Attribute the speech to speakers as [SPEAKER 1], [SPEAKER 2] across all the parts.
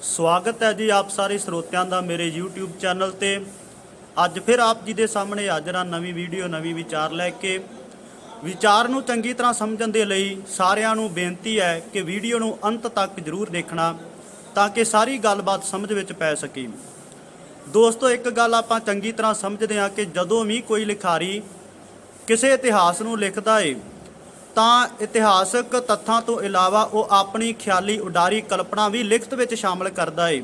[SPEAKER 1] स्वागत है जी आप सारे ਸਰੋਤਿਆਂ ਦਾ ਮੇਰੇ YouTube ਚੈਨਲ ਤੇ। ਅੱਜ ਫਿਰ ਆਪ ਜੀ ਦੇ ਸਾਹਮਣੇ ਹਾਜ਼ਰ ਹਾਂ ਨਵੀਂ ਵੀਡੀਓ ਨਵੀਂ ਵਿਚਾਰ ਲੈ ਕੇ। ਵਿਚਾਰ ਨੂੰ ਚੰਗੀ ਤਰ੍ਹਾਂ ਸਮਝਣ ਦੇ ਲਈ ਸਾਰਿਆਂ ਨੂੰ ਬੇਨਤੀ ਹੈ ਕਿ ਵੀਡੀਓ ਨੂੰ ਅੰਤ ਤੱਕ ਜ਼ਰੂਰ ਦੇਖਣਾ ਤਾਂ ਕਿ ਸਾਰੀ ਗੱਲਬਾਤ ਸਮਝ ਵਿੱਚ ਪੈ ਸਕੇ। ਦੋਸਤੋ, ਇੱਕ ਗੱਲ ਆਪਾਂ ਚੰਗੀ ਤਰ੍ਹਾਂ ਸਮਝਦੇ ਹਾਂ ਕਿ ਜਦੋਂ ਵੀ ਕੋਈ ਲਿਖਾਰੀ ਕਿਸੇ ਇਤਿਹਾਸ ਨੂੰ ਲਿਖਦਾ ਏ ਤਾਂ ਇਤਿਹਾਸਕ ਤੱਥਾਂ ਤੋਂ ਇਲਾਵਾ ਉਹ ਆਪਣੀ ਖਿਆਲੀ ਉਡਾਰੀ ਕਲਪਨਾ ਵੀ ਲਿਖਤ ਵਿੱਚ ਸ਼ਾਮਲ ਕਰਦਾ ਏ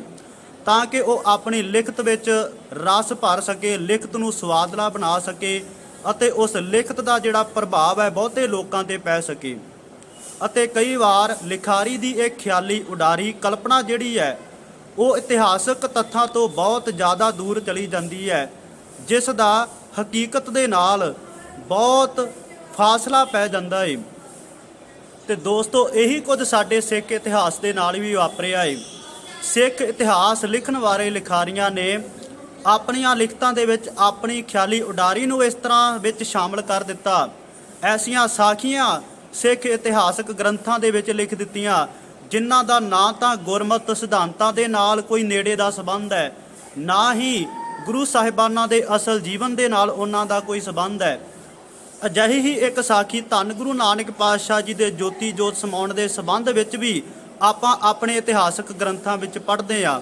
[SPEAKER 1] ਤਾਂ ਕਿ ਉਹ ਆਪਣੀ ਲਿਖਤ ਵਿੱਚ ਰਸ ਭਰ ਸਕੇ, ਲਿਖਤ ਨੂੰ ਸਵਾਦਲਾ ਬਣਾ ਸਕੇ ਅਤੇ ਉਸ ਲਿਖਤ ਦਾ ਜਿਹੜਾ ਪ੍ਰਭਾਵ ਹੈ ਬਹੁਤੇ ਲੋਕਾਂ ਤੇ ਪੈ ਸਕੇ। ਅਤੇ ਕਈ ਵਾਰ ਲਿਖਾਰੀ ਦੀ ਇਹ ਖਿਆਲੀ ਉਡਾਰੀ ਕਲਪਨਾ ਜਿਹੜੀ ਹੈ ਉਹ ਇਤਿਹਾਸਕ ਤੱਥਾਂ ਤੋਂ ਬਹੁਤ ਜ਼ਿਆਦਾ ਦੂਰ ਚਲੀ ਜਾਂਦੀ ਹੈ, ਜਿਸ ਦਾ ਹਕੀਕਤ ਦੇ ਨਾਲ ਬਹੁਤ ਫਾਸਲਾ ਪੈ ਜਾਂਦਾ ਏ। ਤੇ ਦੋਸਤੋ, ਇਹੀ ਕੁਝ ਸਾਡੇ ਸਿੱਖ ਇਤਿਹਾਸ ਦੇ ਨਾਲ ਵੀ ਵਾਪਰਿਆ ਏ। ਸਿੱਖ ਇਤਿਹਾਸ ਲਿਖਣ ਵਾਲੇ ਲਿਖਾਰੀਆਂ ਨੇ ਆਪਣੀਆਂ ਲਿਖਤਾਂ ਦੇ ਵਿੱਚ ਆਪਣੀ ਖਿਆਲੀ ਉਡਾਰੀ ਨੂੰ ਇਸ ਤਰ੍ਹਾਂ ਵਿੱਚ ਸ਼ਾਮਲ ਕਰ ਦਿੱਤਾ। ਐਸੀਆਂ ਸਾਖੀਆਂ ਸਿੱਖ ਇਤਿਹਾਸਕ ਗ੍ਰੰਥਾਂ ਦੇ ਵਿੱਚ ਲਿਖ ਦਿੱਤੀਆਂ ਜਿਨ੍ਹਾਂ ਦਾ ਨਾ ਤਾਂ ਗੁਰਮਤਿ ਸਿਧਾਂਤਾਂ ਦੇ ਨਾਲ ਕੋਈ ਨੇੜੇ ਦਾ ਸੰਬੰਧ ਹੈ, ਨਾ ਹੀ ਗੁਰੂ ਸਾਹਿਬਾਨਾਂ ਦੇ ਅਸਲ ਜੀਵਨ ਦੇ ਨਾਲ ਉਹਨਾਂ ਦਾ ਕੋਈ ਸੰਬੰਧ ਹੈ। ਅਜਿਹੀ ਹੀ ਇੱਕ ਸਾਖੀ ਧੰਨ ਗੁਰੂ ਨਾਨਕ ਪਾਤਸ਼ਾਹ ਜੀ ਦੇ ਜੋਤੀ ਜੋਤ ਸਮਾਉਣ ਦੇ ਸੰਬੰਧ ਵਿੱਚ ਵੀ ਆਪਾਂ ਆਪਣੇ ਇਤਿਹਾਸਕ ਗ੍ਰੰਥਾਂ ਵਿੱਚ ਪੜ੍ਹਦੇ ਹਾਂ,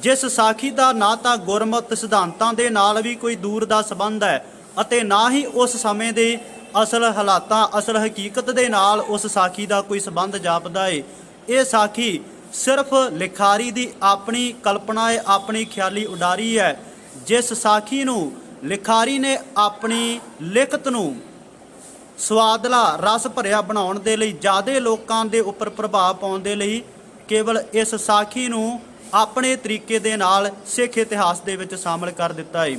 [SPEAKER 1] ਜਿਸ ਸਾਖੀ ਦਾ ਨਾ ਤਾਂ ਗੁਰਮਤਿ ਸਿਧਾਂਤਾਂ ਦੇ ਨਾਲ ਵੀ ਕੋਈ ਦੂਰ ਦਾ ਸੰਬੰਧ ਹੈ ਅਤੇ ਨਾ ਹੀ ਉਸ ਸਮੇਂ ਦੇ ਅਸਲ ਹਾਲਾਤਾਂ ਅਸਲ ਹਕੀਕਤ ਦੇ ਨਾਲ ਉਸ ਸਾਖੀ ਦਾ ਕੋਈ ਸੰਬੰਧ ਜਾਪਦਾ ਏ। ਇਹ ਸਾਖੀ ਸਿਰਫ ਲਿਖਾਰੀ ਦੀ ਆਪਣੀ ਕਲਪਨਾ ਹੈ, ਆਪਣੀ ਖਿਆਲੀ ਉਡਾਰੀ ਹੈ। ਜਿਸ ਸਾਖੀ ਨੂੰ ਲਿਖਾਰੀ ਨੇ ਆਪਣੀ ਲਿਖਤ ਨੂੰ ਸਵਾਦਲਾ ਰਸ ਭਰਿਆ ਬਣਾਉਣ ਦੇ ਲਈ, ਜ਼ਿਆਦਾ ਲੋਕਾਂ ਦੇ ਉੱਪਰ ਪ੍ਰਭਾਵ ਪਾਉਣ ਦੇ ਲਈ ਕੇਵਲ ਇਸ ਸਾਖੀ ਨੂੰ ਆਪਣੇ ਤਰੀਕੇ ਦੇ ਨਾਲ ਸਿੱਖ ਇਤਿਹਾਸ ਦੇ ਵਿੱਚ ਸ਼ਾਮਲ ਕਰ ਦਿੱਤਾ ਹੈ।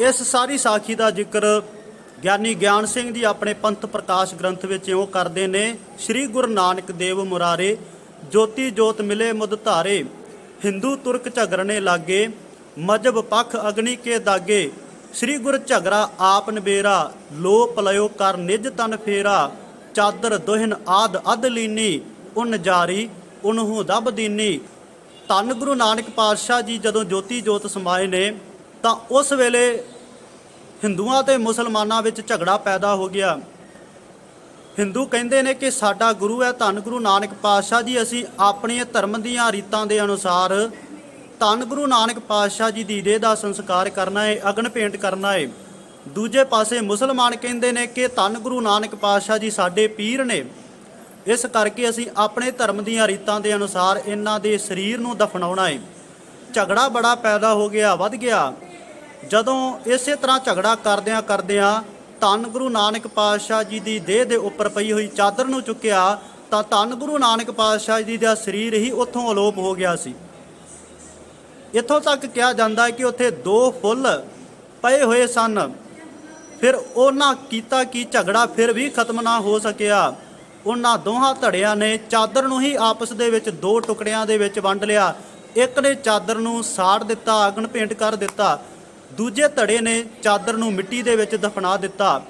[SPEAKER 1] ਇਸ ਸਾਰੀ ਸਾਖੀ ਦਾ ਜ਼ਿਕਰ ਗਿਆਨੀ ਗਿਆਨ ਸਿੰਘ ਜੀ ਆਪਣੇ ਪੰਥ ਪ੍ਰਕਾਸ਼ ਗ੍ਰੰਥ ਵਿੱਚ ਇਉਂ ਕਰਦੇ ਨੇ। ਸ੍ਰੀ ਗੁਰੂ ਨਾਨਕ ਦੇਵ ਮੁਰਾਰੇ, ਜੋਤੀ ਜੋਤ ਮਿਲੇ ਮੁਦ ਧਾਰੇ, ਹਿੰਦੂ ਤੁਰਕ ਝਗਰਨੇ ਲਾਗੇ, ਮਜਬ ਪੱਖ ਅਗਨੀ ਕੇ ਦਾਗੇ, ਸ੍ਰੀ ਗੁਰ ਝਗਰਾ ਆਪ ਨਬੇਰਾ, ਲੋ ਪਲਿਓ ਕਰ ਨਿਜ ਤਨ ਫੇਰਾ, ਚਾਦਰ ਦੁਹਿਨ ਆਦ ਅਧ ਲੀਨੀ, ਉਨ ਜਾਰੀ ਉਨਹੂ ਦਬ ਦੀਨੀ। ਧੰਨ ਗੁਰੂ ਨਾਨਕ ਪਾਤਸ਼ਾਹ ਜੀ ਜਦੋਂ ਜੋਤੀ ਜੋਤ ਸਮਾਏ ਨੇ ਤਾਂ ਉਸ ਵੇਲੇ ਹਿੰਦੂਆਂ ਤੇ ਮੁਸਲਮਾਨਾਂ ਵਿੱਚ ਝਗੜਾ ਪੈਦਾ ਹੋ ਗਿਆ। ਹਿੰਦੂ ਕਹਿੰਦੇ ਨੇ ਕਿ ਸਾਡਾ ਗੁਰੂ ਹੈ ਧੰਨ ਗੁਰੂ ਨਾਨਕ ਪਾਤਸ਼ਾਹ ਜੀ, ਅਸੀਂ ਆਪਣੇ ਧਰਮ ਦੀਆਂ ਰੀਤਾਂ ਦੇ ਅਨੁਸਾਰ ਧੰਨ ਗੁਰੂ ਨਾਨਕ ਪਾਤਸ਼ਾਹ ਜੀ ਦੀ ਦੇਹ ਦਾ ਸੰਸਕਾਰ ਕਰਨਾ ਹੈ, ਅਗਨ ਭੇਂਟ ਕਰਨਾ ਹੈ। ਦੂਜੇ ਪਾਸੇ ਮੁਸਲਮਾਨ ਕਹਿੰਦੇ ਨੇ ਕਿ ਧੰਨ ਗੁਰੂ ਨਾਨਕ ਪਾਤਸ਼ਾਹ ਜੀ ਸਾਡੇ ਪੀਰ ਨੇ, ਇਸ ਕਰਕੇ ਅਸੀਂ ਆਪਣੇ ਧਰਮ ਦੀਆਂ ਰੀਤਾਂ ਦੇ ਅਨੁਸਾਰ ਇਹਨਾਂ ਦੇ ਸਰੀਰ ਨੂੰ ਦਫਨਾਉਣਾ ਹੈ। ਝਗੜਾ ਬੜਾ ਪੈਦਾ ਹੋ ਗਿਆ, ਵੱਧ ਗਿਆ। ਜਦੋਂ ਇਸੇ ਤਰ੍ਹਾਂ ਝਗੜਾ ਕਰਦਿਆਂ ਧੰਨ ਗੁਰੂ ਨਾਨਕ ਪਾਤਸ਼ਾਹ ਜੀ ਦੀ ਦੇਹ ਦੇ ਉੱਪਰ ਪਈ ਹੋਈ ਚਾਦਰ ਨੂੰ ਚੁੱਕਿਆ ਤਾਂ ਧੰਨ ਗੁਰੂ ਨਾਨਕ ਪਾਤਸ਼ਾਹ ਜੀ ਦਾ ਸਰੀਰ ਹੀ ਉੱਥੋਂ ਅਲੋਪ ਹੋ ਗਿਆ ਸੀ। ਇੱਥੋਂ ਤੱਕ ਕਿਹਾ ਜਾਂਦਾ ਹੈ ਕਿ ਉੱਥੇ 2 ਫੁੱਲ ਪਏ ਹੋਏ ਸਨ। ਫਿਰ ਉਹਨਾਂ ਕੀਤਾ ਕਿ ਝਗੜਾ ਫਿਰ ਵੀ ਖਤਮ ਨਾ ਹੋ ਸਕਿਆ। ਉਹਨਾਂ ਦੋਹਾਂ ਧੜਿਆਂ ਨੇ ਚਾਦਰ ਨੂੰ ਹੀ ਆਪਸ ਦੇ ਵਿੱਚ 2 ਟੁਕੜਿਆਂ ਦੇ ਵਿੱਚ ਵੰਡ ਲਿਆ। ਇੱਕ ਨੇ ਚਾਦਰ ਨੂੰ ਸਾੜ ਦਿੱਤਾ, ਅਗਨ ਭੇਂਟ ਕਰ ਦਿੱਤਾ। ਦੂਜੇ ਧੜੇ ਨੇ ਚਾਦਰ ਨੂੰ ਮਿੱਟੀ ਦੇ ਵਿੱਚ ਦਫਨਾ ਦਿੱਤਾ।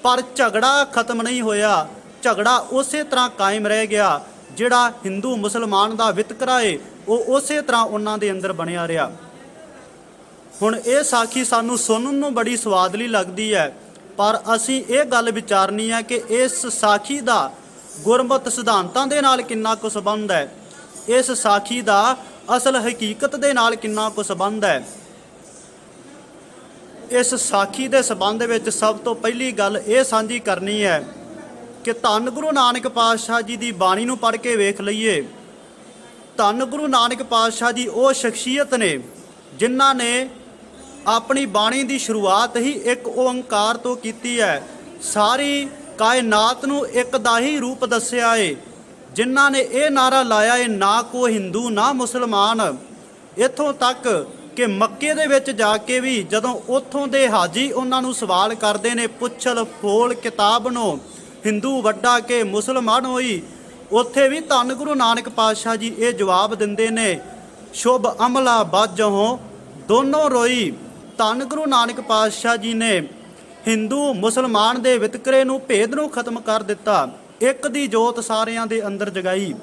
[SPEAKER 1] ਪਰ ਝਗੜਾ ਖਤਮ ਨਹੀਂ ਹੋਇਆ, ਝਗੜਾ ਉਸੇ ਤਰ੍ਹਾਂ ਕਾਇਮ ਰਹਿ ਗਿਆ। ਜਿਹੜਾ ਹਿੰਦੂ ਮੁਸਲਮਾਨ ਦਾ ਵਿਤਕਰਾ ਏ ਉਹ ਉਸੇ ਤਰ੍ਹਾਂ ਉਹਨਾਂ ਦੇ ਅੰਦਰ ਬਣਿਆ ਰਿਹਾ। ਹੁਣ ਇਹ ਸਾਖੀ ਸਾਨੂੰ ਸੁਣਨ ਨੂੰ ਬੜੀ ਸਵਾਦਲੀ ਲੱਗਦੀ ਹੈ, ਪਰ ਅਸੀਂ ਇਹ ਗੱਲ ਵਿਚਾਰਨੀ ਹੈ ਕਿ ਇਸ ਸਾਖੀ ਦਾ ਗੁਰਮਤਿ ਸਿਧਾਂਤਾਂ ਦੇ ਨਾਲ ਕਿੰਨਾ ਕੁ ਸੰਬੰਧ ਹੈ, ਇਸ ਸਾਖੀ ਦਾ ਅਸਲ ਹਕੀਕਤ ਦੇ ਨਾਲ ਕਿੰਨਾ ਕੁ ਸੰਬੰਧ ਹੈ। ਇਸ ਸਾਖੀ ਦੇ ਸੰਬੰਧ ਵਿੱਚ ਸਭ ਤੋਂ ਪਹਿਲੀ ਗੱਲ ਇਹ ਸਾਂਝੀ ਕਰਨੀ ਹੈ ਕਿ ਧੰਨ ਗੁਰੂ ਨਾਨਕ ਪਾਤਸ਼ਾਹ ਜੀ ਦੀ ਬਾਣੀ ਨੂੰ ਪੜ੍ਹ ਕੇ ਵੇਖ ਲਈਏ। ਧੰਨ ਗੁਰੂ ਨਾਨਕ ਪਾਤਸ਼ਾਹ ਜੀ ਉਹ ਸ਼ਖਸੀਅਤ ਨੇ ਜਿਨ੍ਹਾਂ ਨੇ ਆਪਣੀ ਬਾਣੀ ਦੀ ਸ਼ੁਰੂਆਤ ਹੀ ਇੱਕ ਓੰਕਾਰ ਤੋਂ ਕੀਤੀ ਹੈ। ਸਾਰੀ ਕਾਇਨਾਤ ਨੂੰ ਇੱਕ ਦਾ ਹੀ ਰੂਪ ਦੱਸਿਆ ਏ। ਜਿਨ੍ਹਾਂ ਨੇ ਇਹ ਨਾਰਾ ਲਾਇਆ ਏ, ਨਾ ਕੋ ਹਿੰਦੂ ਨਾ ਮੁਸਲਮਾਨ। ਇੱਥੋਂ ਤੱਕ ਕਿ ਮੱਕੇ ਦੇ ਵਿੱਚ ਜਾ ਕੇ ਵੀ ਜਦੋਂ ਉੱਥੋਂ ਦੇ ਹਾਜੀ ਉਹਨਾਂ ਨੂੰ ਸਵਾਲ ਕਰਦੇ ਨੇ, ਪੁੱਛਲ ਫੋਲ ਕਿਤਾਬ ਨੂੰ ਹਿੰਦੂ ਵੱਡਾ ਕੇ ਮੁਸਲਮਾਨ ਹੋਈ, ਉੱਥੇ ਵੀ ਧੰਨ ਗੁਰੂ ਨਾਨਕ ਪਾਤਸ਼ਾਹ ਜੀ ਇਹ ਜਵਾਬ ਦਿੰਦੇ ਨੇ, ਸ਼ੁਭ ਅਮਲਾ ਬਾਝੋਂ ਦੋਨੋਂ ਰੋਈ। ਧੰਨ ਗੁਰੂ ਨਾਨਕ ਪਾਤਸ਼ਾਹ ਜੀ ਨੇ ਹਿੰਦੂ ਮੁਸਲਮਾਨ ਦੇ ਵਿਤਕਰੇ ਨੂੰ, ਭੇਦ ਨੂੰ ਖਤਮ ਕਰ ਦਿੱਤਾ। ਇੱਕ ਦੀ ਜੋਤ ਸਾਰਿਆਂ ਦੇ ਅੰਦਰ ਜਗਾਈ।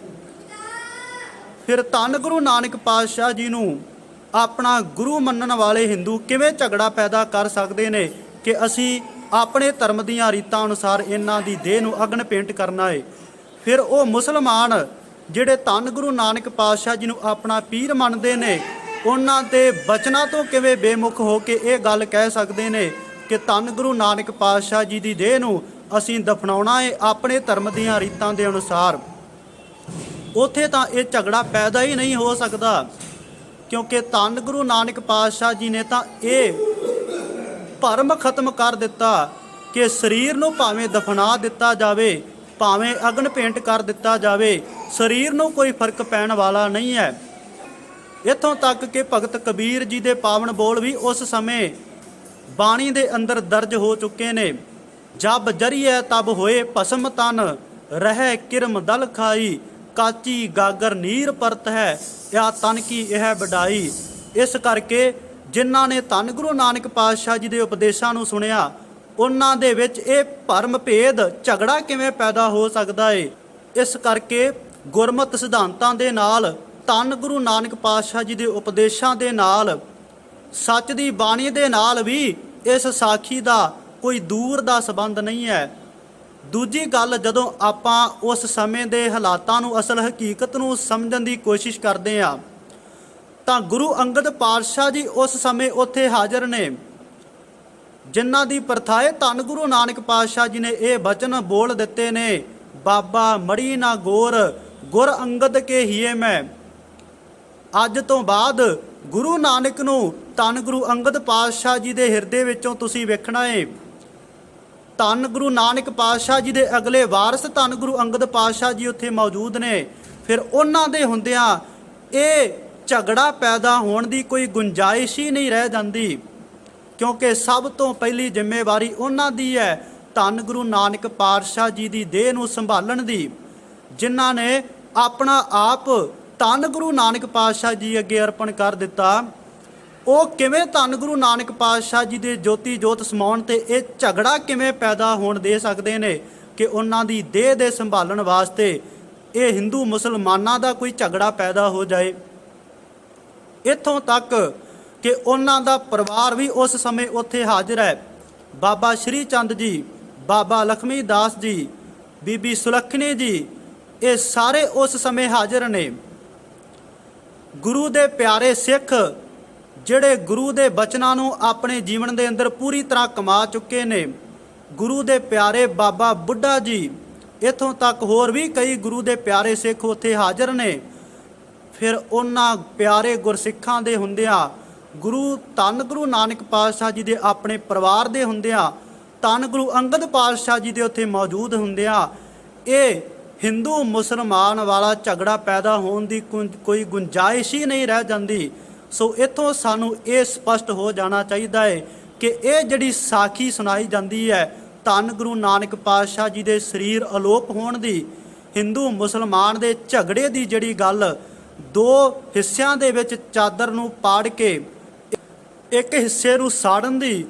[SPEAKER 1] ਫਿਰ ਧੰਨ ਗੁਰੂ ਨਾਨਕ ਪਾਤਸ਼ਾਹ ਜੀ ਨੂੰ ਆਪਣਾ ਗੁਰੂ ਮੰਨਣ ਵਾਲੇ ਹਿੰਦੂ ਕਿਵੇਂ ਝਗੜਾ ਪੈਦਾ ਕਰ ਸਕਦੇ ਨੇ ਕਿ ਅਸੀਂ ਆਪਣੇ ਧਰਮ ਦੀਆਂ ਰੀਤਾਂ ਅਨੁਸਾਰ ਇਹਨਾਂ ਦੀ ਦੇਹ ਨੂੰ ਅਗਨ ਭੇਂਟ ਕਰਨਾ ਹੈ। ਫਿਰ ਉਹ ਮੁਸਲਮਾਨ ਜਿਹੜੇ ਧੰਨ ਗੁਰੂ ਨਾਨਕ ਪਾਤਸ਼ਾਹ ਜੀ ਨੂੰ ਆਪਣਾ ਪੀਰ ਮੰਨਦੇ ਨੇ, ਉਹਨਾਂ ਦੇ ਬਚਨਾਂ ਤੋਂ ਕਿਵੇਂ ਬੇਮੁਖ ਹੋ ਕੇ ਇਹ ਗੱਲ ਕਹਿ ਸਕਦੇ ਨੇ ਕਿ ਧੰਨ ਗੁਰੂ ਨਾਨਕ ਪਾਤਸ਼ਾਹ ਜੀ ਦੀ ਦੇਹ ਨੂੰ ਅਸੀਂ ਦਫਨਾਉਣਾ ਹੈ ਆਪਣੇ ਧਰਮ ਦੀਆਂ ਰੀਤਾਂ ਦੇ ਅਨੁਸਾਰ। ਉੱਥੇ ਤਾਂ ਇਹ ਝਗੜਾ ਪੈਦਾ ਹੀ ਨਹੀਂ ਹੋ ਸਕਦਾ, ਕਿਉਂਕਿ ਧੰਨ ਗੁਰੂ ਨਾਨਕ ਪਾਤਸ਼ਾਹ ਜੀ ਨੇ ਤਾਂ ਇਹ ਭਰਮ ਖਤਮ ਕਰ ਦਿੱਤਾ ਕਿ ਸਰੀਰ ਨੂੰ ਭਾਵੇਂ ਦਫਨਾ ਦਿੱਤਾ ਜਾਵੇ, ਭਾਵੇਂ ਅਗਨ ਭੇਂਟ ਕਰ ਦਿੱਤਾ ਜਾਵੇ, ਸਰੀਰ ਨੂੰ ਕੋਈ ਫਰਕ ਪੈਣ ਵਾਲਾ ਨਹੀਂ ਹੈ। ਇੱਥੋਂ ਤੱਕ ਕਿ ਭਗਤ ਕਬੀਰ ਜੀ ਦੇ ਪਾਵਨ ਬੋਲ ਵੀ ਉਸ ਸਮੇਂ ਬਾਣੀ ਦੇ ਅੰਦਰ ਦਰਜ ਹੋ ਚੁੱਕੇ ਨੇ। ਜਬ ਜਰੀਏ ਤਬ ਹੋਏ ਭਸਮ ਤਨ, ਰਹਿ ਕਿਰਮ ਦਲ ਖਾਈ, ਕਾਚੀ ਗਾਗਰ ਨੀਰ ਪਰਤ ਹੈ, ਯਾ ਤਨ ਕੀ ਇਹ ਵਡਾਈ। ਇਸ ਕਰਕੇ ਜਿਨ੍ਹਾਂ ਨੇ ਧੰਨ ਗੁਰੂ ਨਾਨਕ ਪਾਤਸ਼ਾਹ ਜੀ ਦੇ ਉਪਦੇਸ਼ਾਂ ਨੂੰ ਸੁਣਿਆ, ਉਹਨਾਂ ਦੇ ਵਿੱਚ ਇਹ ਭਰਮ ਭੇਦ ਝਗੜਾ ਕਿਵੇਂ ਪੈਦਾ ਹੋ ਸਕਦਾ ਏ। ਇਸ ਕਰਕੇ ਗੁਰਮਤਿ ਸਿਧਾਂਤਾਂ ਦੇ ਨਾਲ, ਧੰਨ ਗੁਰੂ ਨਾਨਕ ਪਾਤਸ਼ਾਹ ਜੀ ਦੇ ਉਪਦੇਸ਼ਾਂ ਦੇ ਨਾਲ, ਸੱਚ ਦੀ ਬਾਣੀ ਦੇ ਨਾਲ ਵੀ ਇਸ ਸਾਖੀ ਦਾ ਕੋਈ ਦੂਰ ਦਾ ਸੰਬੰਧ ਨਹੀਂ ਹੈ। ਦੂਜੀ ਗੱਲ, ਜਦੋਂ ਆਪਾਂ ਉਸ ਸਮੇਂ ਦੇ ਹਾਲਾਤਾਂ ਨੂੰ, ਅਸਲ ਹਕੀਕਤ ਨੂੰ ਸਮਝਣ ਦੀ ਕੋਸ਼ਿਸ਼ ਕਰਦੇ ਹਾਂ, ਤਾਂ ਗੁਰੂ ਅੰਗਦ ਪਾਤਸ਼ਾਹ ਜੀ ਉਸ ਸਮੇਂ ਉੱਥੇ ਹਾਜ਼ਰ ਨੇ, ਜਿਨ੍ਹਾਂ ਦੀ ਪ੍ਰਥਾਏ ਧੰਨ ਗੁਰੂ ਨਾਨਕ ਪਾਤਸ਼ਾਹ ਜੀ ਨੇ ਇਹ ਬਚਨ ਬੋਲ ਦਿੱਤੇ ਨੇ, ਬਾਬਾ ਮੜੀ ਨਾ ਗੌਰ, ਗੁਰ ਅੰਗਦ ਕੇ ਹੀਏ ਮੈਂ। ਅੱਜ ਤੋਂ ਬਾਅਦ ਗੁਰੂ ਨਾਨਕ ਨੂੰ ਧੰਨ ਗੁਰੂ ਅੰਗਦ ਪਾਤਸ਼ਾਹ ਜੀ ਦੇ ਹਿਰਦੇ ਵਿੱਚੋਂ ਤੁਸੀਂ ਵੇਖਣਾ ਏ। ਧੰਨ ਗੁਰੂ ਨਾਨਕ ਪਾਤਸ਼ਾਹ ਜੀ ਦੇ ਅਗਲੇ ਵਾਰਿਸ ਧੰਨ ਗੁਰੂ ਅੰਗਦ ਪਾਤਸ਼ਾਹ ਜੀ ਉੱਥੇ ਮੌਜੂਦ ਨੇ। ਫਿਰ ਉਹਨਾਂ ਦੇ ਹੁੰਦਿਆਂ ਇਹ ਝਗੜਾ ਪੈਦਾ ਹੋਣ ਦੀ ਕੋਈ ਗੁੰਜਾਇਸ਼ ਹੀ ਨਹੀਂ ਰਹਿ ਜਾਂਦੀ, ਕਿਉਂਕਿ ਸਭ ਤੋਂ ਪਹਿਲੀ ਜ਼ਿੰਮੇਵਾਰੀ ਉਹਨਾਂ ਦੀ ਹੈ ਧੰਨ ਗੁਰੂ ਨਾਨਕ ਪਾਤਸ਼ਾਹ ਜੀ ਦੀ ਦੇਹ ਨੂੰ ਸੰਭਾਲਣ ਦੀ, ਜਿਨ੍ਹਾਂ ਨੇ ਆਪਣਾ ਆਪ ਧੰਨ ਗੁਰੂ ਨਾਨਕ ਪਾਤਸ਼ਾਹ ਜੀ ਅੱਗੇ ਅਰਪਣ ਕਰ ਦਿੱਤਾ। ਉਹ ਕਿਵੇਂ ਧੰਨ ਗੁਰੂ ਨਾਨਕ ਪਾਤਸ਼ਾਹ ਜੀ ਦੇ ਜੋਤੀ ਜੋਤ ਸਮਾਉਣ ਤੇ ਇਹ ਝਗੜਾ ਕਿਵੇਂ ਪੈਦਾ ਹੋਣ ਦੇ ਸਕਦੇ ਨੇ ਕਿ ਉਹਨਾਂ ਦੀ ਦੇਹ ਦੇ ਸੰਭਾਲਣ ਵਾਸਤੇ ਇਹ ਹਿੰਦੂ ਮੁਸਲਮਾਨਾਂ ਦਾ ਕੋਈ ਝਗੜਾ ਪੈਦਾ ਹੋ ਜਾਏ। ਇੱਥੋਂ ਤੱਕ ਕਿ ਉਹਨਾਂ ਦਾ ਪਰਿਵਾਰ ਵੀ ਉਸ ਸਮੇਂ ਉੱਥੇ ਹਾਜ਼ਰ ਹੈ। ਬਾਬਾ ਸ਼੍ਰੀ ਚੰਦ ਜੀ, ਬਾਬਾ ਲਖਮੀ ਦਾਸ ਜੀ, ਬੀਬੀ ਸੁਲੱਖਣੀ ਜੀ, ਇਹ ਸਾਰੇ ਉਸ ਸਮੇਂ ਹਾਜ਼ਰ ਨੇ। ਗੁਰੂ ਦੇ ਪਿਆਰੇ ਸਿੱਖ ਜਿਹੜੇ ਗੁਰੂ ਦੇ ਬਚਨਾਂ ਨੂੰ ਆਪਣੇ ਜੀਵਨ ਦੇ ਅੰਦਰ ਪੂਰੀ ਤਰ੍ਹਾਂ ਕਮਾ ਚੁੱਕੇ ਨੇ, ਗੁਰੂ ਦੇ ਪਿਆਰੇ ਬਾਬਾ ਬੁੱਢਾ ਜੀ, ਇੱਥੋਂ ਤੱਕ ਹੋਰ ਵੀ ਕਈ ਗੁਰੂ ਦੇ ਪਿਆਰੇ ਸਿੱਖ ਉੱਥੇ ਹਾਜ਼ਰ ਨੇ। ਫਿਰ ਉਹਨਾਂ ਪਿਆਰੇ ਗੁਰਸਿੱਖਾਂ ਦੇ ਹੁੰਦਿਆਂ, ਗੁਰੂ ਧੰਨ ਗੁਰੂ ਨਾਨਕ ਪਾਤਸ਼ਾਹ ਜੀ ਦੇ ਆਪਣੇ ਪਰਿਵਾਰ ਦੇ ਹੁੰਦਿਆਂ, ਧੰਨ ਗੁਰੂ ਅੰਗਦ ਪਾਤਸ਼ਾਹ ਜੀ ਦੇ ਉੱਥੇ ਮੌਜੂਦ ਹੁੰਦਿਆਂ, ਇਹ ਹਿੰਦੂ ਮੁਸਲਮਾਨ ਵਾਲਾ ਝਗੜਾ ਪੈਦਾ ਹੋਣ ਦੀ ਕੋਈ ਗੁੰਜਾਇਸ਼ ਹੀ ਨਹੀਂ ਰਹਿ ਜਾਂਦੀ। ਸੋ ਇੱਥੋਂ ਸਾਨੂੰ ਇਹ ਸਪਸ਼ਟ ਹੋ ਜਾਣਾ ਚਾਹੀਦਾ ਹੈ ਕਿ ਇਹ ਜਿਹੜੀ ਸਾਖੀ ਸੁਣਾਈ ਜਾਂਦੀ ਹੈ ਧੰਨ ਗੁਰੂ ਨਾਨਕ ਪਾਤਸ਼ਾਹ ਜੀ ਦੇ ਸਰੀਰ ਅਲੋਪ ਹੋਣ ਦੀ, ਹਿੰਦੂ ਮੁਸਲਮਾਨ ਦੇ ਝਗੜੇ ਦੀ ਜਿਹੜੀ ਗੱਲ, ਦੋ ਹਿੱਸਿਆਂ ਦੇ ਵਿੱਚ ਚਾਦਰ ਨੂੰ ਪਾੜ ਕੇ ਇੱਕ ਹਿੱਸੇ ਨੂੰ ਸਾੜਨ ਦੀ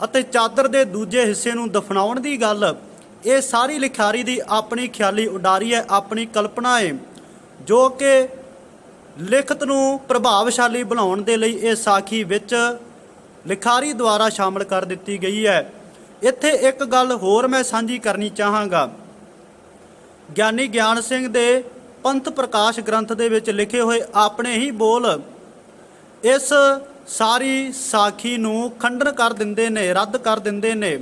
[SPEAKER 1] ਅਤੇ ਚਾਦਰ ਦੇ ਦੂਜੇ ਹਿੱਸੇ ਨੂੰ ਦਫਨਾਉਣ ਦੀ ਗੱਲ, ਇਹ ਸਾਰੀ ਲਿਖਾਰੀ ਦੀ ਆਪਣੀ ਖਿਆਲੀ ਉਡਾਰੀ ਹੈ, ਆਪਣੀ ਕਲਪਨਾ ਹੈ, ਜੋ ਕਿ ਲਿਖਤ ਨੂੰ ਪ੍ਰਭਾਵਸ਼ਾਲੀ ਬਣਾਉਣ ਦੇ ਲਈ ਇਹ ਸਾਖੀ ਵਿੱਚ ਲਿਖਾਰੀ ਦੁਆਰਾ ਸ਼ਾਮਲ ਕਰ ਦਿੱਤੀ ਗਈ ਹੈ। ਇੱਥੇ ਇੱਕ ਗੱਲ ਹੋਰ ਮੈਂ ਸਾਂਝੀ ਕਰਨੀ ਚਾਹਾਂਗਾ। ਗਿਆਨੀ ਗਿਆਨ ਸਿੰਘ ਦੇ ਪੰਥ ਪ੍ਰਕਾਸ਼ ਗ੍ਰੰਥ ਦੇ ਵਿੱਚ ਲਿਖੇ ਹੋਏ ਆਪਣੇ ਹੀ ਬੋਲ ਇਸ ਸਾਰੀ ਸਾਖੀ ਨੂੰ ਖੰਡਨ ਕਰ ਦਿੰਦੇ ਨੇ, ਰੱਦ ਕਰ ਦਿੰਦੇ ਨੇ।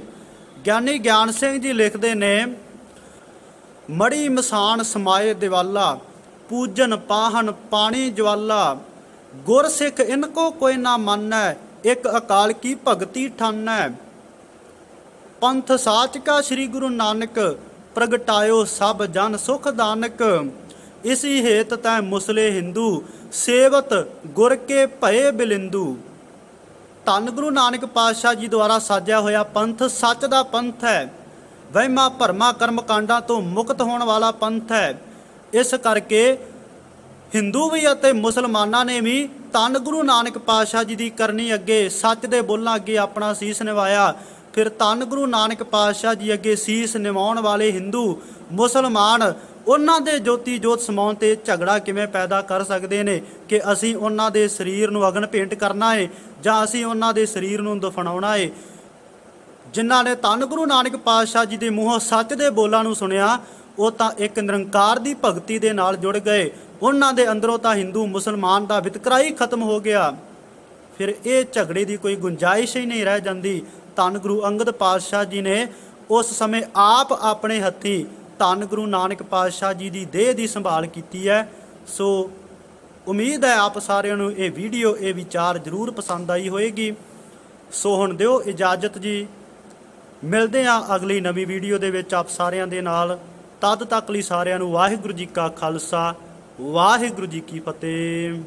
[SPEAKER 1] ਗਿਆਨੀ ਗਿਆਨ ਸਿੰਘ ਜੀ ਲਿਖਦੇ ਨੇ, ਮੜੀ ਮਸਾਨ ਸਮਾਏ ਦਿਵਾਲਾ, ਪੂਜਨ ਪਾਹਨ ਪਾਣੀ ਜਵਾਲਾ, ਗੁਰ ਸਿੱਖ ਇਨਕੋ ਕੋਈ ਨਾ ਮੰਨੈ, ਇੱਕ ਅਕਾਲ ਕੀ ਭਗਤੀ ਠਾਨੈ। ਪੰਥ ਸਾਚ ਕਾ ਸ੍ਰੀ ਗੁਰੂ ਨਾਨਕ, ਪ੍ਰਗਟਾਇਓ ਸਭ ਜਨ ਸੁਖ ਦਾਨਕ। ਇਸੀ ਹੇਤ ਤੈ ਮੁਸਲੇ ਹਿੰਦੂ, ਸੇਵਤ ਗੁਰ ਕੇ ਭਏ ਬਿਲਿੰਦੂ। ਧੰਨ ਗੁਰੂ ਨਾਨਕ ਪਾਤਸ਼ਾਹ ਜੀ ਦੁਆਰਾ ਸਾਜਿਆ ਹੋਇਆ ਪੰਥ ਸੱਚ ਦਾ ਪੰਥ ਹੈ, ਵਹਿਮਾਂ ਭਰਮਾਂ ਕਰਮ ਕਾਂਡਾਂ ਤੋਂ ਮੁਕਤ ਹੋਣ ਵਾਲਾ ਪੰਥ ਹੈ। ਇਸ ਕਰਕੇ ਹਿੰਦੂ ਵੀ ਅਤੇ ਮੁਸਲਮਾਨਾਂ ਨੇ ਵੀ ਧੰਨ ਗੁਰੂ ਨਾਨਕ ਪਾਤਸ਼ਾਹ ਜੀ ਦੀ ਕਰਨੀ ਅੱਗੇ, ਸੱਚ ਦੇ ਬੋਲਾਂ ਅੱਗੇ ਆਪਣਾ ਸੀਸ ਨਿਵਾਇਆ। ਫਿਰ ਧੰਨ ਗੁਰੂ ਨਾਨਕ ਪਾਤਸ਼ਾਹ ਜੀ ਅੱਗੇ ਸੀਸ ਨਿਵਾਉਣ ਵਾਲੇ ਹਿੰਦੂ ਮੁਸਲਮਾਨ ਉਹਨਾਂ ਦੇ ਜੋਤੀ ਜੋਤ ਸਮਾਉਣ ਤੇ ਝਗੜਾ ਕਿਵੇਂ ਪੈਦਾ ਕਰ ਸਕਦੇ ਨੇ ਕਿ ਅਸੀਂ ਉਹਨਾਂ ਦੇ ਸਰੀਰ ਨੂੰ ਅਗਨ ਭੇਂਟ ਕਰਨਾ ਹੈ ਜਾਂ ਅਸੀਂ ਉਹਨਾਂ ਦੇ ਸਰੀਰ ਨੂੰ ਦਫਨਾਉਣਾ ਹੈ। ਜਿਨ੍ਹਾਂ ਨੇ ਧੰਨ ਗੁਰੂ ਨਾਨਕ ਪਾਤਸ਼ਾਹ ਜੀ ਦੇ ਮੂੰਹੋਂ ਸੱਚ ਦੇ ਬੋਲਾਂ ਨੂੰ ਸੁਣਿਆ, ਉਹ ਤਾਂ ਇੱਕ ਨਿਰੰਕਾਰ ਦੀ ਭਗਤੀ ਦੇ ਨਾਲ ਜੁੜ ਗਏ। ਉਹਨਾਂ ਦੇ ਅੰਦਰੋਂ ਤਾਂ ਹਿੰਦੂ ਮੁਸਲਮਾਨ ਦਾ ਵਿਤਕਰਾ ਹੀ ਖਤਮ ਹੋ ਗਿਆ। ਫਿਰ ਇਹ ਝਗੜੇ ਦੀ ਕੋਈ ਗੁੰਜਾਇਸ਼ ਹੀ ਨਹੀਂ ਰਹਿ ਜਾਂਦੀ। ਧੰਨ ਗੁਰੂ ਅੰਗਦ ਪਾਤਸ਼ਾਹ ਜੀ ਨੇ ਉਸ ਸਮੇਂ ਆਪ ਆਪਣੇ ਹੱਥੀਂ ਧੰਨ ਗੁਰੂ ਨਾਨਕ ਪਾਤਸ਼ਾਹ ਜੀ ਦੀ ਦੇਹ ਦੀ ਸੰਭਾਲ ਕੀਤੀ ਹੈ। ਸੋ ਉਮੀਦ ਹੈ ਆਪ ਸਾਰਿਆਂ ਨੂੰ ਇਹ ਵੀਡੀਓ, ਇਹ ਵਿਚਾਰ ਜ਼ਰੂਰ ਪਸੰਦ ਆਈ ਹੋਏਗੀ। ਸੋ ਹੁਣ ਦਿਓ ਇਜਾਜ਼ਤ ਜੀ, ਮਿਲਦੇ ਹਾਂ ਅਗਲੀ ਨਵੀਂ ਵੀਡੀਓ ਦੇ ਵਿੱਚ ਆਪ ਸਾਰਿਆਂ ਦੇ ਨਾਲ। ਤਦ ਤੱਕ ਲਈ ਸਾਰਿਆਂ ਨੂੰ ਵਾਹਿਗੁਰੂ ਜੀ ਕਾ ਖਾਲਸਾ, ਵਾਹਿਗੁਰੂ ਜੀ ਕੀ ਫਤਿਹ।